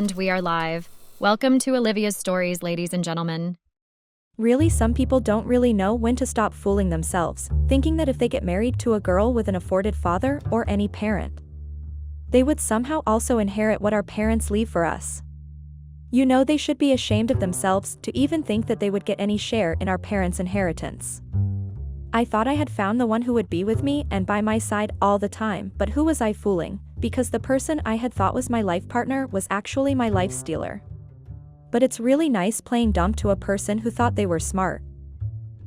And we are live. Welcome to Olivia's stories, ladies and gentlemen. Really, some people don't really know when to stop fooling themselves, thinking that if they get married to a girl with an afforded father or any parent, they would somehow also inherit what our parents leave for us. You know, they should be ashamed of themselves to even think that they would get any share in our parents' inheritance. I thought I had found the one who would be with me and by my side all the time, but who was I fooling? Because the person I had thought was my life partner was actually my life stealer. But it's really nice playing dumb to a person who thought they were smart.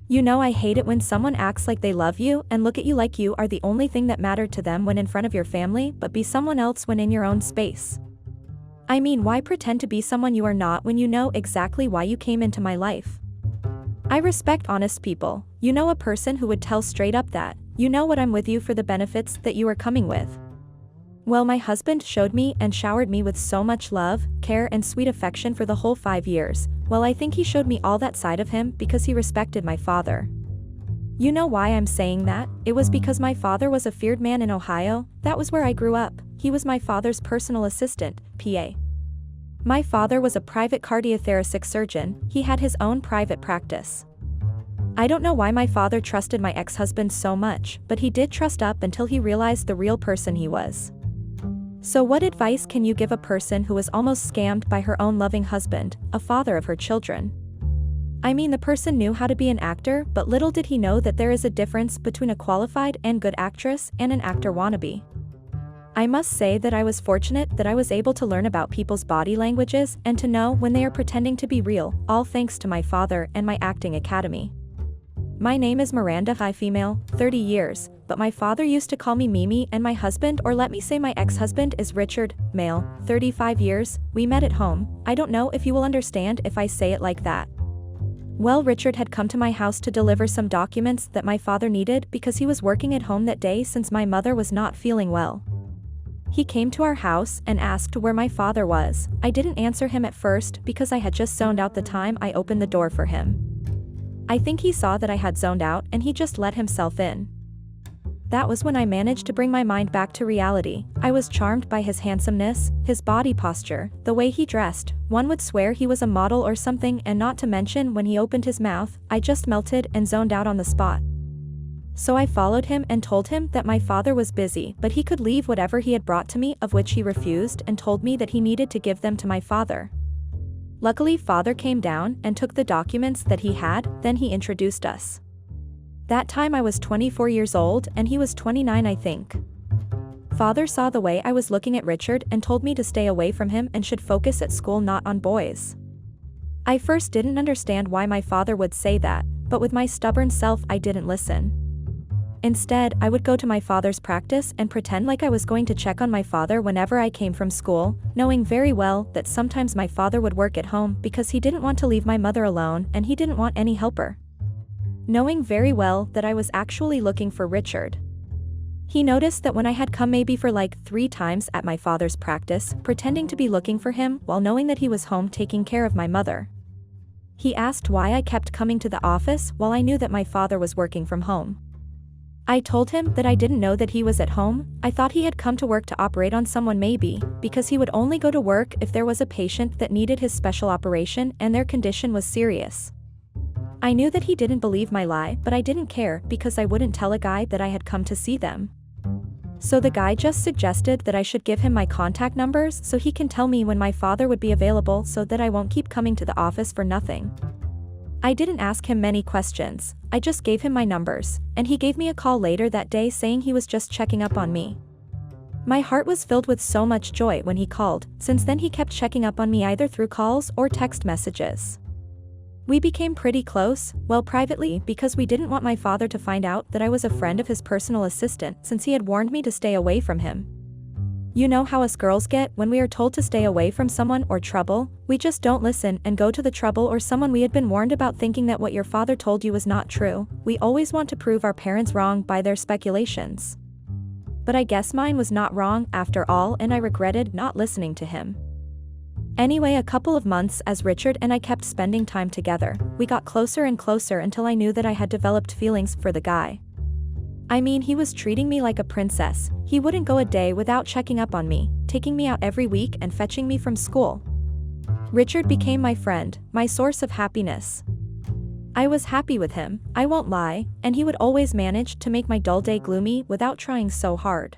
You know, I hate it when someone acts like they love you and look at you like you are the only thing that mattered to them when in front of your family, but be someone else when in your own space. I mean, why pretend to be someone you are not when you know exactly why you came into my life? I respect honest people. You know, a person who would tell straight up that, you know what, I'm with you for the benefits that you are coming with. Well, my husband showed me and showered me with so much love, care and sweet affection for the whole 5 years. Well, I think he showed me all that side of him because he respected my father. You know why I'm saying that? It was because my father was a feared man in Ohio. That was where I grew up. He was my father's personal assistant, PA. My father was a private cardiothoracic surgeon. He had his own private practice. I don't know why my father trusted my ex-husband so much, but he did trust up until he realized the real person he was. So what advice can you give a person who was almost scammed by her own loving husband, a father of her children? I mean, the person knew how to be an actor, but little did he know that there is a difference between a qualified and good actress and an actor wannabe. I must say that I was fortunate that I was able to learn about people's body languages and to know when they are pretending to be real, all thanks to my father and my acting academy. My name is Miranda, female, 30 years, but my father used to call me Mimi, and my husband, or let me say my ex-husband, is Richard, male, 35 years, we met at home. I don't know if you will understand if I say it like that. Well, Richard had come to my house to deliver some documents that my father needed because he was working at home that day since my mother was not feeling well. He came to our house and asked where my father was. I didn't answer him at first because I had just zoned out the time I opened the door for him. I think he saw that I had zoned out and he just let himself in. That was when I managed to bring my mind back to reality. I was charmed by his handsomeness, his body posture, the way he dressed. One would swear he was a model or something, and not to mention when he opened his mouth, I just melted and zoned out on the spot. So I followed him and told him that my father was busy, but he could leave whatever he had brought to me, of which he refused and told me that he needed to give them to my father. Luckily, father came down and took the documents that he had, then he introduced us. That time I was 24 years old and he was 29, I think. Father saw the way I was looking at Richard and told me to stay away from him and should focus at school, not on boys. I first didn't understand why my father would say that, but with my stubborn self I didn't listen. Instead, I would go to my father's practice and pretend like I was going to check on my father whenever I came from school, knowing very well that sometimes my father would work at home because he didn't want to leave my mother alone and he didn't want any helper. Knowing very well that I was actually looking for Richard. He noticed that when I had come maybe for like 3 times at my father's practice, pretending to be looking for him while knowing that he was home taking care of my mother. He asked why I kept coming to the office while I knew that my father was working from home. I told him that I didn't know that he was at home. I thought he had come to work to operate on someone, maybe, because he would only go to work if there was a patient that needed his special operation and their condition was serious. I knew that he didn't believe my lie, but I didn't care because I wouldn't tell a guy that I had come to see them. So the guy just suggested that I should give him my contact numbers so he can tell me when my father would be available so that I won't keep coming to the office for nothing. I didn't ask him many questions, I just gave him my numbers, and he gave me a call later that day saying he was just checking up on me. My heart was filled with so much joy when he called. Since then he kept checking up on me either through calls or text messages. We became pretty close, well, privately, because we didn't want my father to find out that I was a friend of his personal assistant since he had warned me to stay away from him. You know how us girls get when we are told to stay away from someone or trouble, we just don't listen and go to the trouble or someone we had been warned about, thinking that what your father told you was not true. We always want to prove our parents wrong by their speculations. But I guess mine was not wrong after all, and I regretted not listening to him. Anyway, a couple of months as Richard and I kept spending time together, we got closer and closer until I knew that I had developed feelings for the guy. I mean, he was treating me like a princess. He wouldn't go a day without checking up on me, taking me out every week and fetching me from school. Richard became my friend, my source of happiness. I was happy with him, I won't lie, and he would always manage to make my dull day gloomy without trying so hard.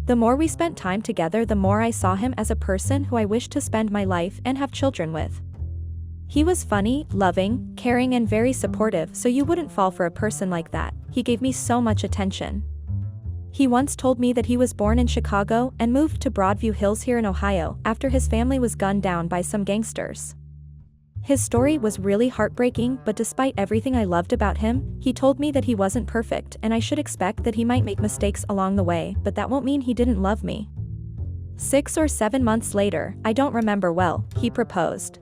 The more we spent time together, the more I saw him as a person who I wished to spend my life and have children with. He was funny, loving, caring and very supportive, so you wouldn't fall for a person like that. He gave me so much attention. He once told me that he was born in Chicago and moved to Broadview Hills here in Ohio after his family was gunned down by some gangsters. His story was really heartbreaking, but despite everything I loved about him, he told me that he wasn't perfect and I should expect that he might make mistakes along the way, but that won't mean he didn't love me. 6 or 7 months later, I don't remember well, he proposed.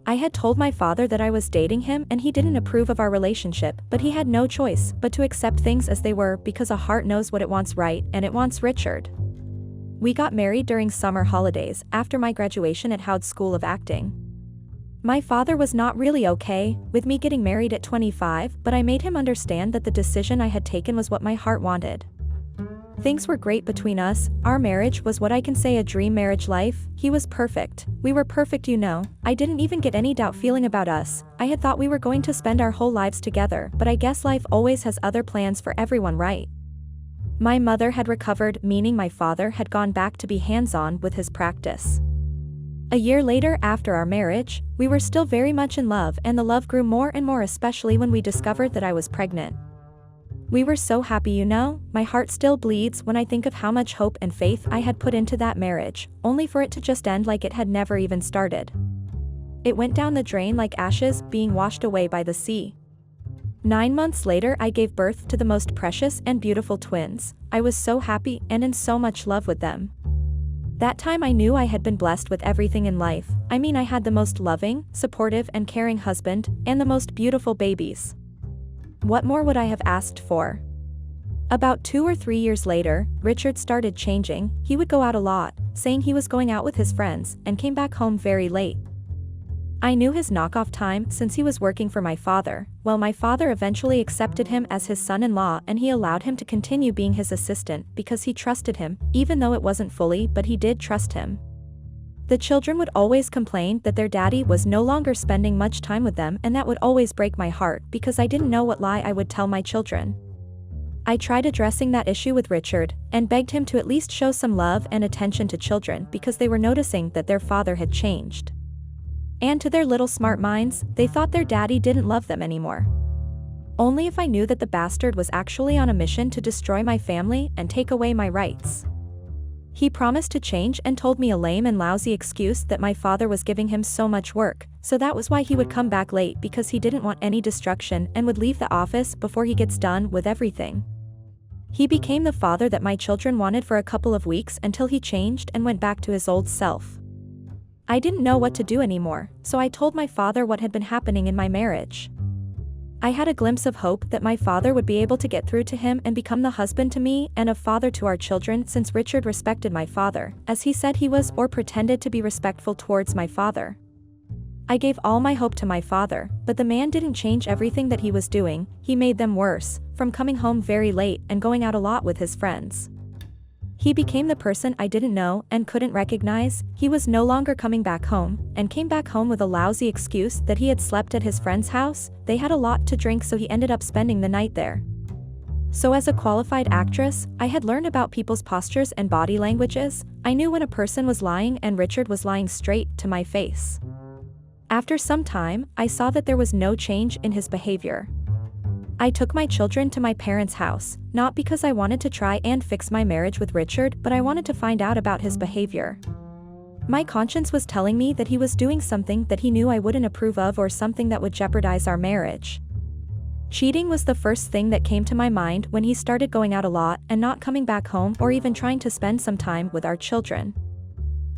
I had told my father that I was dating him and he didn't approve of our relationship, but he had no choice but to accept things as they were because a heart knows what it wants, right, and it wants Richard. We got married during summer holidays after my graduation at Howard School of Acting. My father was not really okay with me getting married at 25, but I made him understand that the decision I had taken was what my heart wanted. Things were great between us, our marriage was what I can say a dream marriage life, he was perfect, we were perfect, you know, I didn't even get any doubt feeling about us, I had thought we were going to spend our whole lives together, but I guess life always has other plans for everyone, right? My mother had recovered, meaning my father had gone back to be hands-on with his practice. A year later after our marriage, we were still very much in love and the love grew more and more, especially when we discovered that I was pregnant. We were so happy, you know, my heart still bleeds when I think of how much hope and faith I had put into that marriage, only for it to just end like it had never even started. It went down the drain like ashes being washed away by the sea. 9 months later I gave birth to the most precious and beautiful twins. I was so happy and in so much love with them. That time I knew I had been blessed with everything in life. I mean, I had the most loving, supportive and caring husband, and the most beautiful babies. What more would I have asked for? About 2 or 3 years later, Richard started changing. He would go out a lot, saying he was going out with his friends, and came back home very late. I knew his knockoff time since he was working for my father. Well, my father eventually accepted him as his son-in-law and he allowed him to continue being his assistant because he trusted him, even though it wasn't fully, but he did trust him. The children would always complain that their daddy was no longer spending much time with them, and that would always break my heart because I didn't know what lie I would tell my children. I tried addressing that issue with Richard and begged him to at least show some love and attention to children because they were noticing that their father had changed. And to their little smart minds, they thought their daddy didn't love them anymore. Only if I knew that the bastard was actually on a mission to destroy my family and take away my rights. He promised to change and told me a lame and lousy excuse that my father was giving him so much work, so that was why he would come back late because he didn't want any destruction and would leave the office before he gets done with everything. He became the father that my children wanted for a couple of weeks until he changed and went back to his old self. I didn't know what to do anymore, so I told my father what had been happening in my marriage. I had a glimpse of hope that my father would be able to get through to him and become the husband to me and a father to our children, since Richard respected my father, as he said he was, or pretended to be respectful towards my father. I gave all my hope to my father, but the man didn't change everything that he was doing, he made them worse, from coming home very late and going out a lot with his friends. He became the person I didn't know and couldn't recognize. He was no longer coming back home, and came back home with a lousy excuse that he had slept at his friend's house. They had a lot to drink, so he ended up spending the night there. So as a qualified actress, I had learned about people's postures and body languages. I knew when a person was lying, and Richard was lying straight to my face. After some time, I saw that there was no change in his behavior. I took my children to my parents' house, not because I wanted to try and fix my marriage with Richard, but I wanted to find out about his behavior. My conscience was telling me that he was doing something that he knew I wouldn't approve of, or something that would jeopardize our marriage. Cheating was the first thing that came to my mind when he started going out a lot and not coming back home or even trying to spend some time with our children.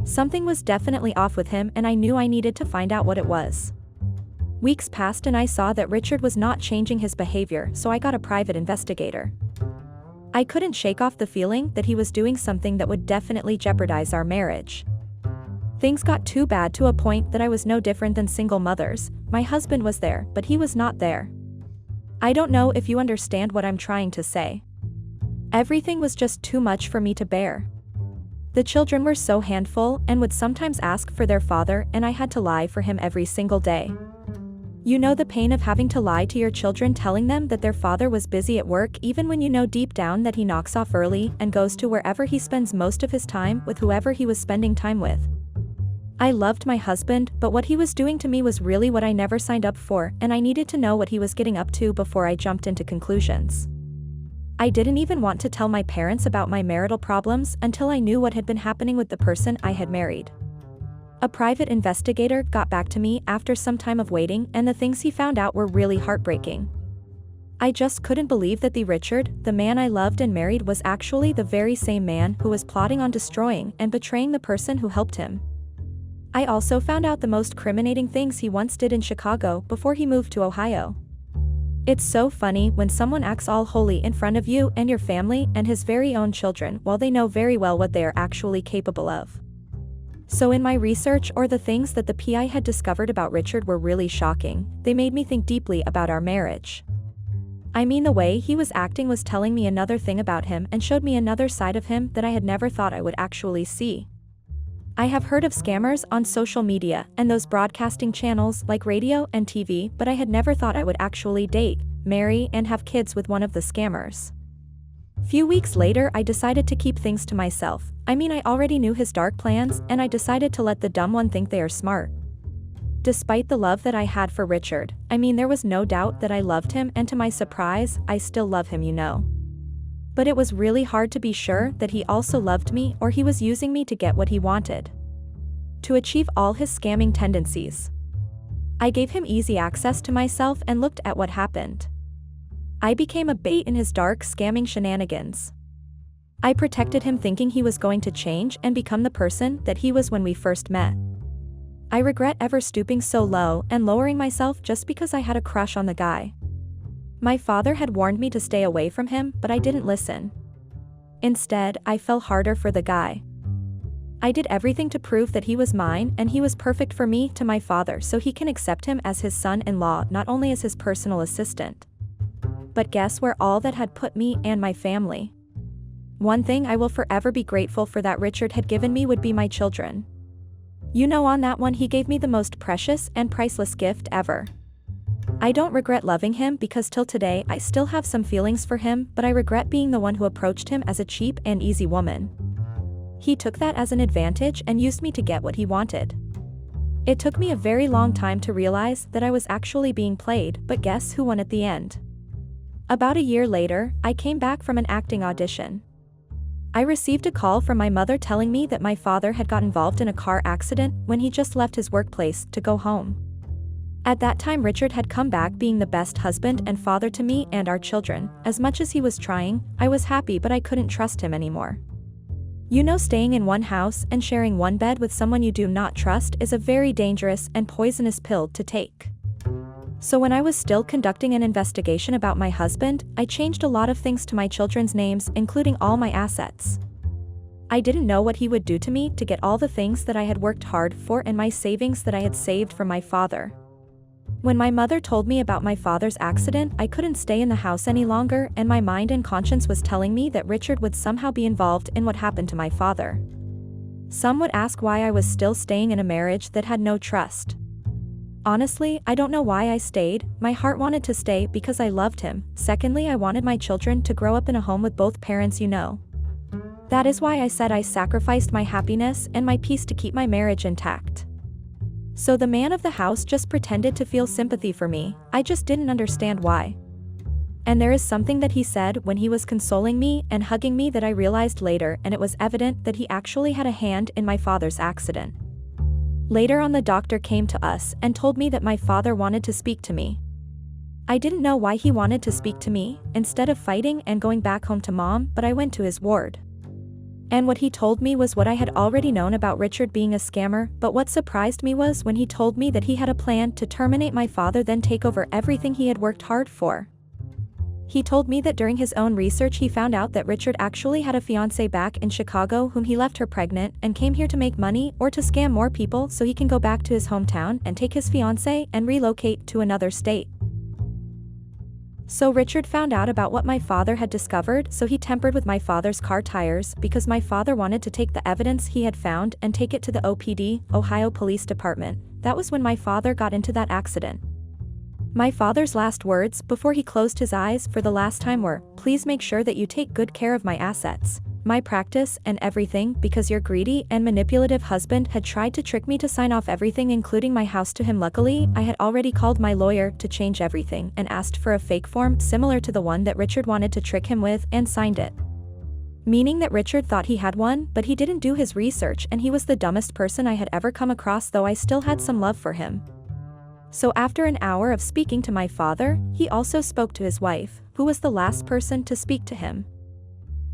Something was definitely off with him, and I knew I needed to find out what it was. Weeks passed and I saw that Richard was not changing his behavior, so I got a private investigator. I couldn't shake off the feeling that he was doing something that would definitely jeopardize our marriage. Things got too bad to a point that I was no different than single mothers. My husband was there, but he was not there. I don't know if you understand what I'm trying to say. Everything was just too much for me to bear. The children were so handful and would sometimes ask for their father, and I had to lie for him every single day. You know the pain of having to lie to your children, telling them that their father was busy at work even when you know deep down that he knocks off early and goes to wherever he spends most of his time with whoever he was spending time with. I loved my husband, but what he was doing to me was really what I never signed up for, and I needed to know what he was getting up to before I jumped into conclusions. I didn't even want to tell my parents about my marital problems until I knew what had been happening with the person I had married. A private investigator got back to me after some time of waiting, and the things he found out were really heartbreaking. I just couldn't believe that Richard, the man I loved and married, was actually the very same man who was plotting on destroying and betraying the person who helped him. I also found out the most criminating things he once did in Chicago before he moved to Ohio. It's so funny when someone acts all holy in front of you and your family and his very own children while they know very well what they are actually capable of. So in my research, the things that the PI had discovered about Richard were really shocking. They made me think deeply about our marriage. I mean, the way he was acting was telling me another thing about him and showed me another side of him that I had never thought I would actually see. I have heard of scammers on social media and those broadcasting channels like radio and TV, but I had never thought I would actually date, marry, and have kids with one of the scammers. Few weeks later, I decided to keep things to myself. I already knew his dark plans, and I decided to let the dumb one think they are smart. Despite the love that I had for Richard, there was no doubt that I loved him, and to my surprise, I still love him, But it was really hard to be sure that he also loved me, or he was using me to get what he wanted. To achieve all his scamming tendencies. I gave him easy access to myself and looked at what happened. I became a bait in his dark scamming shenanigans. I protected him, thinking he was going to change and become the person that he was when we first met. I regret ever stooping so low and lowering myself just because I had a crush on the guy. My father had warned me to stay away from him, but I didn't listen. Instead, I fell harder for the guy. I did everything to prove that he was mine and he was perfect for me to my father, so he can accept him as his son-in-law, not only as his personal assistant. But guess where all that had put me and my family? One thing I will forever be grateful for that Richard had given me would be my children. On that one, he gave me the most precious and priceless gift ever. I don't regret loving him because till today I still have some feelings for him, but I regret being the one who approached him as a cheap and easy woman. He took that as an advantage and used me to get what he wanted. It took me a very long time to realize that I was actually being played, but guess who won at the end? About a year later, I came back from an acting audition. I received a call from my mother telling me that my father had got involved in a car accident when he just left his workplace to go home. At that time, Richard had come back being the best husband and father to me and our children. As much as he was trying, I was happy, but I couldn't trust him anymore. Staying in one house and sharing one bed with someone you do not trust is a very dangerous and poisonous pill to take. So when I was still conducting an investigation about my husband, I changed a lot of things to my children's names, including all my assets. I didn't know what he would do to me to get all the things that I had worked hard for and my savings that I had saved from my father. When my mother told me about my father's accident, I couldn't stay in the house any longer, and my mind and conscience was telling me that Richard would somehow be involved in what happened to my father. Some would ask why I was still staying in a marriage that had no trust. Honestly, I don't know why I stayed. My heart wanted to stay because I loved him. Secondly, I wanted my children to grow up in a home with both parents, That is why I said I sacrificed my happiness and my peace to keep my marriage intact. So the man of the house just pretended to feel sympathy for me. I just didn't understand why. And there is something that he said when he was consoling me and hugging me that I realized later, and it was evident that he actually had a hand in my father's accident. Later on, the doctor came to us and told me that my father wanted to speak to me. I didn't know why he wanted to speak to me, instead of fighting and going back home to mom, but I went to his ward. And what he told me was what I had already known about Richard being a scammer, but what surprised me was when he told me that he had a plan to terminate my father, then take over everything he had worked hard for. He told me that during his own research he found out that Richard actually had a fiancée back in Chicago whom he left her pregnant and came here to make money or to scam more people so he can go back to his hometown and take his fiancée and relocate to another state. So Richard found out about what my father had discovered, so he tampered with my father's car tires because my father wanted to take the evidence he had found and take it to the OPD, Ohio Police Department. That was when my father got into that accident. My father's last words before he closed his eyes for the last time were, "Please make sure that you take good care of my assets, my practice, and everything, because your greedy and manipulative husband had tried to trick me to sign off everything including my house to him." Luckily, I had already called my lawyer to change everything and asked for a fake form similar to the one that Richard wanted to trick him with and signed it. Meaning that Richard thought he had one, but he didn't do his research and he was the dumbest person I had ever come across, though I still had some love for him. So after an hour of speaking to my father, he also spoke to his wife, who was the last person to speak to him.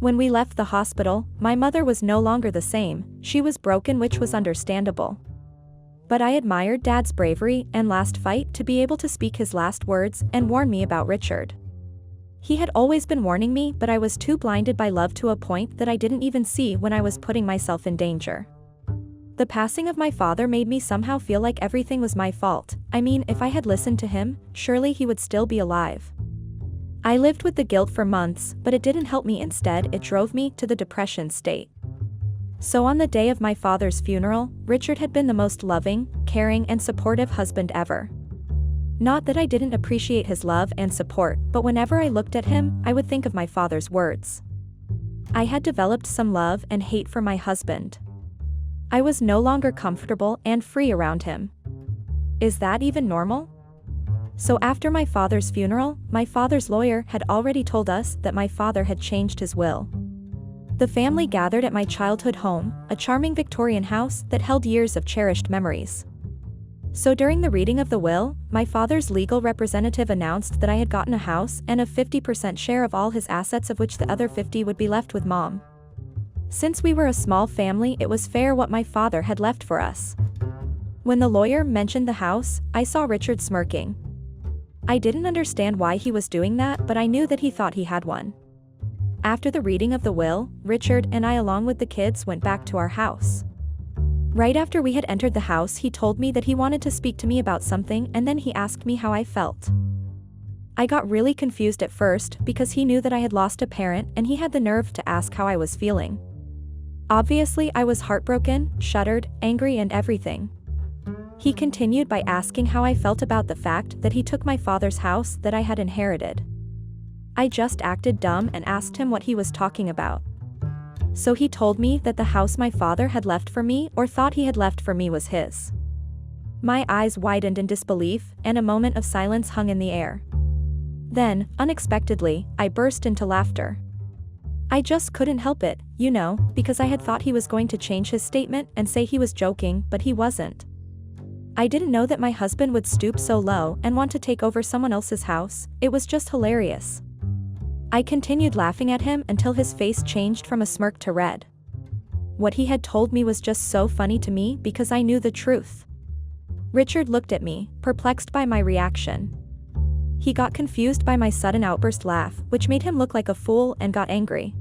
When we left the hospital, my mother was no longer the same. She was broken, which was understandable. But I admired Dad's bravery and last fight to be able to speak his last words and warn me about Richard. He had always been warning me, but I was too blinded by love to a point that I didn't even see when I was putting myself in danger. The passing of my father made me somehow feel like everything was my fault. I mean, if I had listened to him, surely he would still be alive. I lived with the guilt for months, but it didn't help me. Instead, it drove me to the depression state. So on the day of my father's funeral, Richard had been the most loving, caring, and supportive husband ever. Not that I didn't appreciate his love and support, but whenever I looked at him, I would think of my father's words. I had developed some love and hate for my husband. I was no longer comfortable and free around him. Is that even normal? So after my father's funeral, my father's lawyer had already told us that my father had changed his will. The family gathered at my childhood home, a charming Victorian house that held years of cherished memories. So during the reading of the will, my father's legal representative announced that I had gotten a house and a 50% share of all his assets, of which the other 50 would be left with Mom. Since we were a small family, it was fair what my father had left for us. When the lawyer mentioned the house, I saw Richard smirking. I didn't understand why he was doing that, but I knew that he thought he had one. After the reading of the will, Richard and I, along with the kids, went back to our house. Right after we had entered the house, he told me that he wanted to speak to me about something, and then he asked me how I felt. I got really confused at first because he knew that I had lost a parent and he had the nerve to ask how I was feeling. Obviously, I was heartbroken, shuddered, angry, and everything. He continued by asking how I felt about the fact that he took my father's house that I had inherited. I just acted dumb and asked him what he was talking about. So he told me that the house my father had left for me, or thought he had left for me, was his. My eyes widened in disbelief, and a moment of silence hung in the air. Then, unexpectedly, I burst into laughter. I just couldn't help it, because I had thought he was going to change his statement and say he was joking, but he wasn't. I didn't know that my husband would stoop so low and want to take over someone else's house. It was just hilarious. I continued laughing at him until his face changed from a smirk to red. What he had told me was just so funny to me because I knew the truth. Richard looked at me, perplexed by my reaction. He got confused by my sudden outburst laugh, which made him look like a fool, and got angry.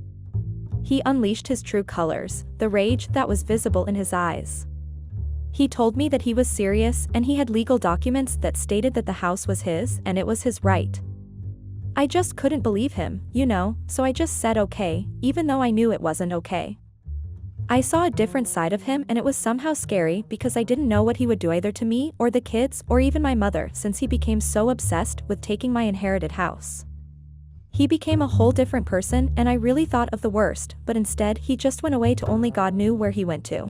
He unleashed his true colors, the rage that was visible in his eyes. He told me that he was serious and he had legal documents that stated that the house was his and it was his right. I just couldn't believe him, so I just said okay, even though I knew it wasn't okay. I saw a different side of him, and it was somehow scary because I didn't know what he would do either to me or the kids or even my mother, since he became so obsessed with taking my inherited house. He became a whole different person, and I really thought of the worst, but instead he just went away to only God knew where he went to.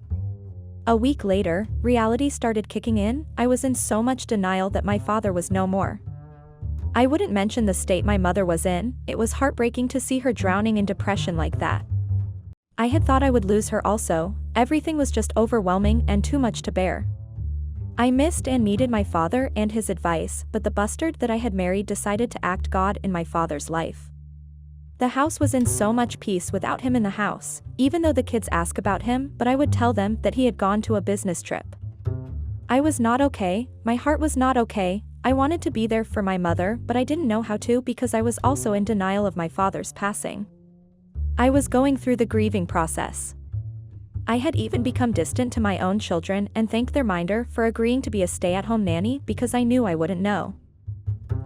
A week later, reality started kicking in. I was in so much denial that my father was no more. I wouldn't mention the state my mother was in. It was heartbreaking to see her drowning in depression like that. I had thought I would lose her also. Everything was just overwhelming and too much to bear. I missed and needed my father and his advice, but the bastard that I had married decided to act God in my father's life. The house was in so much peace without him in the house, even though the kids ask about him, but I would tell them that he had gone to a business trip. I was not okay, my heart was not okay. I wanted to be there for my mother, but I didn't know how to because I was also in denial of my father's passing. I was going through the grieving process. I had even become distant to my own children and thanked their minder for agreeing to be a stay-at-home nanny because I knew I wouldn't know.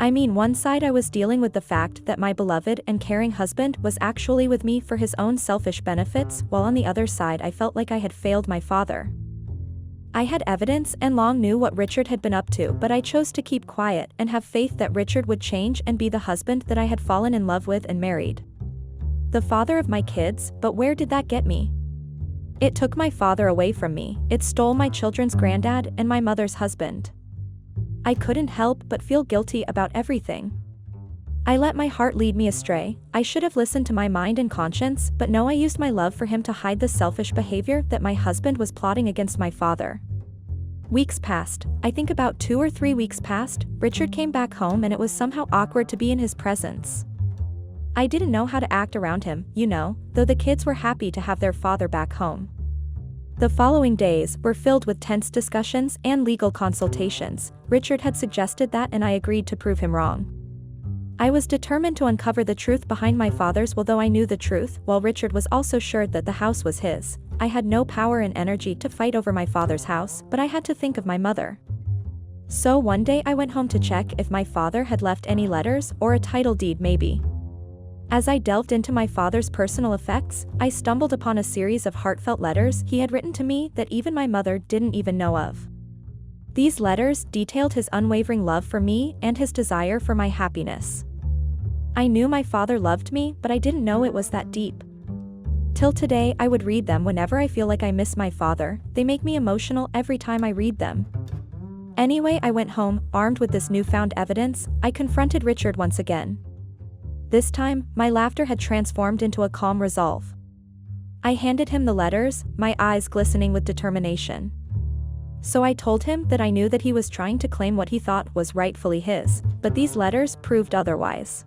I mean, one side I was dealing with the fact that my beloved and caring husband was actually with me for his own selfish benefits, while on the other side I felt like I had failed my father. I had evidence and long knew what Richard had been up to, but I chose to keep quiet and have faith that Richard would change and be the husband that I had fallen in love with and married. The father of my kids, but where did that get me? It took my father away from me, it stole my children's granddad and my mother's husband. I couldn't help but feel guilty about everything. I let my heart lead me astray. I should have listened to my mind and conscience, but no, I used my love for him to hide the selfish behavior that my husband was plotting against my father. Weeks passed. I think about 2 or 3 weeks passed. Richard came back home and it was somehow awkward to be in his presence. I didn't know how to act around him, though the kids were happy to have their father back home. The following days were filled with tense discussions and legal consultations. Richard had suggested that and I agreed to prove him wrong. I was determined to uncover the truth behind my father's will. Though I knew the truth, while Richard was also sure that the house was his, I had no power and energy to fight over my father's house, but I had to think of my mother. So one day I went home to check if my father had left any letters or a title deed maybe. As I delved into my father's personal effects, I stumbled upon a series of heartfelt letters he had written to me that even my mother didn't even know of. These letters detailed his unwavering love for me and his desire for my happiness. I knew my father loved me, but I didn't know it was that deep. Till today, I would read them whenever I feel like I miss my father. They make me emotional every time I read them. Anyway, I went home, armed with this newfound evidence. I confronted Richard once again. This time, my laughter had transformed into a calm resolve. I handed him the letters, my eyes glistening with determination. So I told him that I knew that he was trying to claim what he thought was rightfully his, but these letters proved otherwise.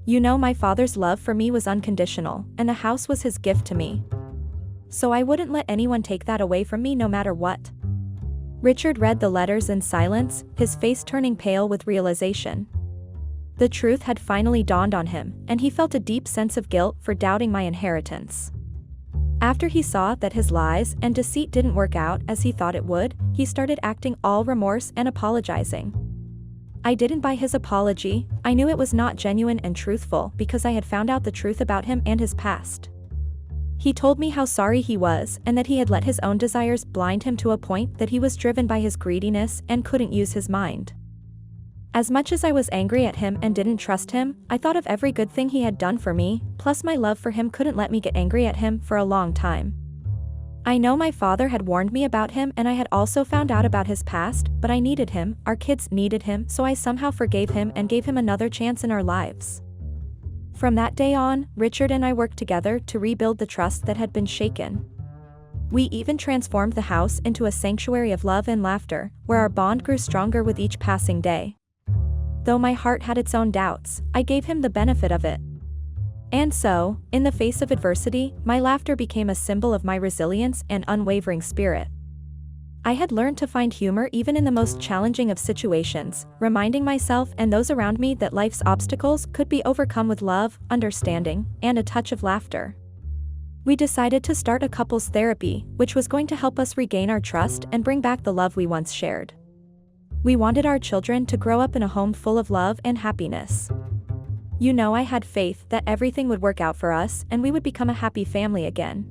My father's love for me was unconditional, and the house was his gift to me. So I wouldn't let anyone take that away from me no matter what. Richard read the letters in silence, his face turning pale with realization. The truth had finally dawned on him, and he felt a deep sense of guilt for doubting my inheritance. After he saw that his lies and deceit didn't work out as he thought it would, he started acting all remorse and apologizing. I didn't buy his apology. I knew it was not genuine and truthful because I had found out the truth about him and his past. He told me how sorry he was and that he had let his own desires blind him to a point that he was driven by his greediness and couldn't use his mind. As much as I was angry at him and didn't trust him, I thought of every good thing he had done for me, plus my love for him couldn't let me get angry at him for a long time. I know my father had warned me about him and I had also found out about his past, but I needed him, our kids needed him, so I somehow forgave him and gave him another chance in our lives. From that day on, Richard and I worked together to rebuild the trust that had been shaken. We even transformed the house into a sanctuary of love and laughter, where our bond grew stronger with each passing day. Though my heart had its own doubts, I gave him the benefit of it. And so, in the face of adversity, my laughter became a symbol of my resilience and unwavering spirit. I had learned to find humor even in the most challenging of situations, reminding myself and those around me that life's obstacles could be overcome with love, understanding, and a touch of laughter. We decided to start a couples therapy, which was going to help us regain our trust and bring back the love we once shared. We wanted our children to grow up in a home full of love and happiness. I had faith that everything would work out for us and we would become a happy family again.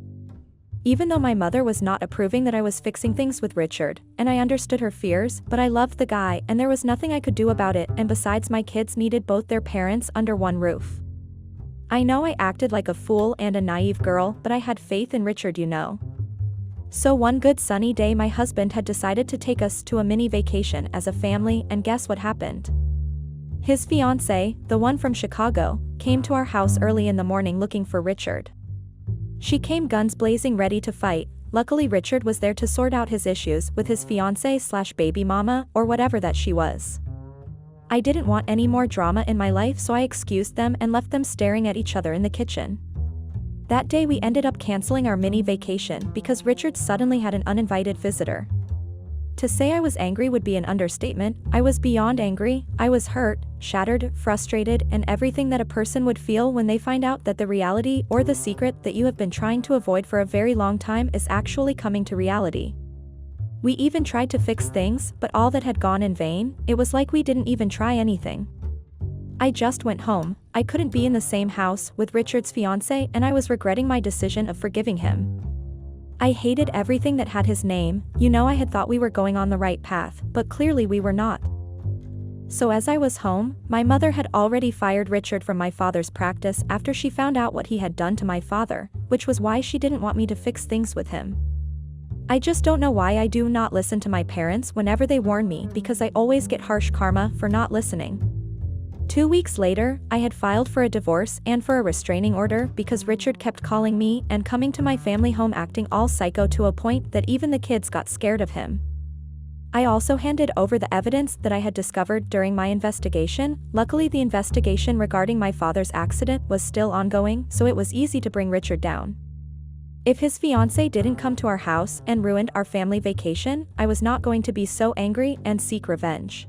Even though my mother was not approving that I was fixing things with Richard, and I understood her fears, but I loved the guy and there was nothing I could do about it, and besides, my kids needed both their parents under one roof. I know I acted like a fool and a naive girl, but I had faith in Richard. So one good sunny day my husband had decided to take us to a mini vacation as a family, and guess what happened? His fiancée, the one from Chicago, came to our house early in the morning looking for Richard. She came guns blazing ready to fight. Luckily Richard was there to sort out his issues with his fiancée/baby mama, or whatever that she was. I didn't want any more drama in my life, so I excused them and left them staring at each other in the kitchen. That day we ended up canceling our mini vacation because Richard suddenly had an uninvited visitor. To say I was angry would be an understatement. I was beyond angry. I was hurt, shattered, frustrated, and everything that a person would feel when they find out that the reality or the secret that you have been trying to avoid for a very long time is actually coming to reality. We even tried to fix things, but all that had gone in vain. It was like we didn't even try anything. I just went home. I couldn't be in the same house with Richard's fiancée, and I was regretting my decision of forgiving him. I hated everything that had his name. I had thought we were going on the right path, but clearly we were not. So as I was home, my mother had already fired Richard from my father's practice after she found out what he had done to my father, which was why she didn't want me to fix things with him. I just don't know why I do not listen to my parents whenever they warn me, because I always get harsh karma for not listening. 2 weeks later, I had filed for a divorce and for a restraining order because Richard kept calling me and coming to my family home acting all psycho to a point that even the kids got scared of him. I also handed over the evidence that I had discovered during my investigation. Luckily, the investigation regarding my father's accident was still ongoing, so it was easy to bring Richard down. If his fiancée didn't come to our house and ruined our family vacation, I was not going to be so angry and seek revenge.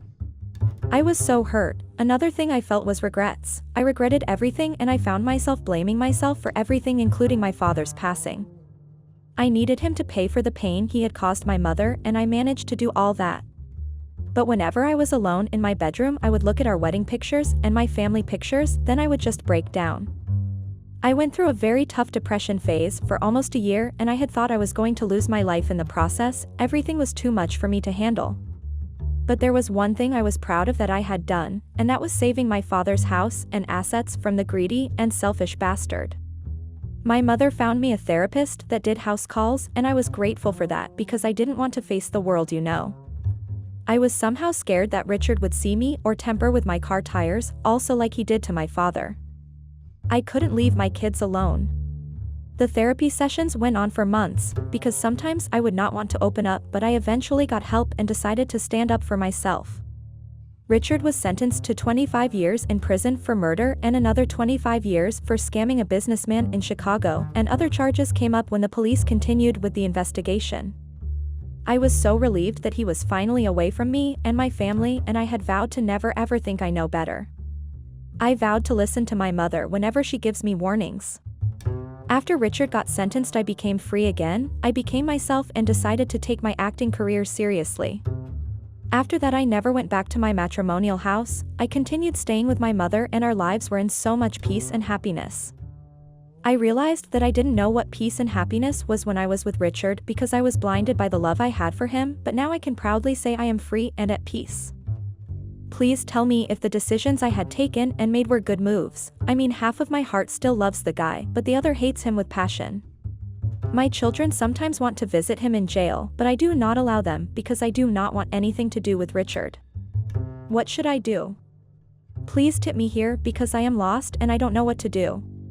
I was so hurt. Another thing I felt was regrets. I regretted everything, and I found myself blaming myself for everything, including my father's passing. I needed him to pay for the pain he had caused my mother, and I managed to do all that. But whenever I was alone in my bedroom, I would look at our wedding pictures and my family pictures, then I would just break down. I went through a very tough depression phase for almost a year, and I had thought I was going to lose my life in the process. Everything was too much for me to handle. But there was one thing I was proud of that I had done, and that was saving my father's house and assets from the greedy and selfish bastard. My mother found me a therapist that did house calls, and I was grateful for that because I didn't want to face the world. I was somehow scared that Richard would see me or temper with my car tires, also like he did to my father. I couldn't leave my kids alone. The therapy sessions went on for months, because sometimes I would not want to open up, but I eventually got help and decided to stand up for myself. Richard was sentenced to 25 years in prison for murder and another 25 years for scamming a businessman in Chicago, and other charges came up when the police continued with the investigation. I was so relieved that he was finally away from me and my family, and I had vowed to never ever think I know better. I vowed to listen to my mother whenever she gives me warnings. After Richard got sentenced, I became free again. I became myself and decided to take my acting career seriously. After that, I never went back to my matrimonial house. I continued staying with my mother, and our lives were in so much peace and happiness. I realized that I didn't know what peace and happiness was when I was with Richard because I was blinded by the love I had for him, but now I can proudly say I am free and at peace. Please tell me if the decisions I had taken and made were good moves. I mean, half of my heart still loves the guy, but the other hates him with passion. My children sometimes want to visit him in jail, but I do not allow them because I do not want anything to do with Richard. What should I do? Please tip me here because I am lost and I don't know what to do.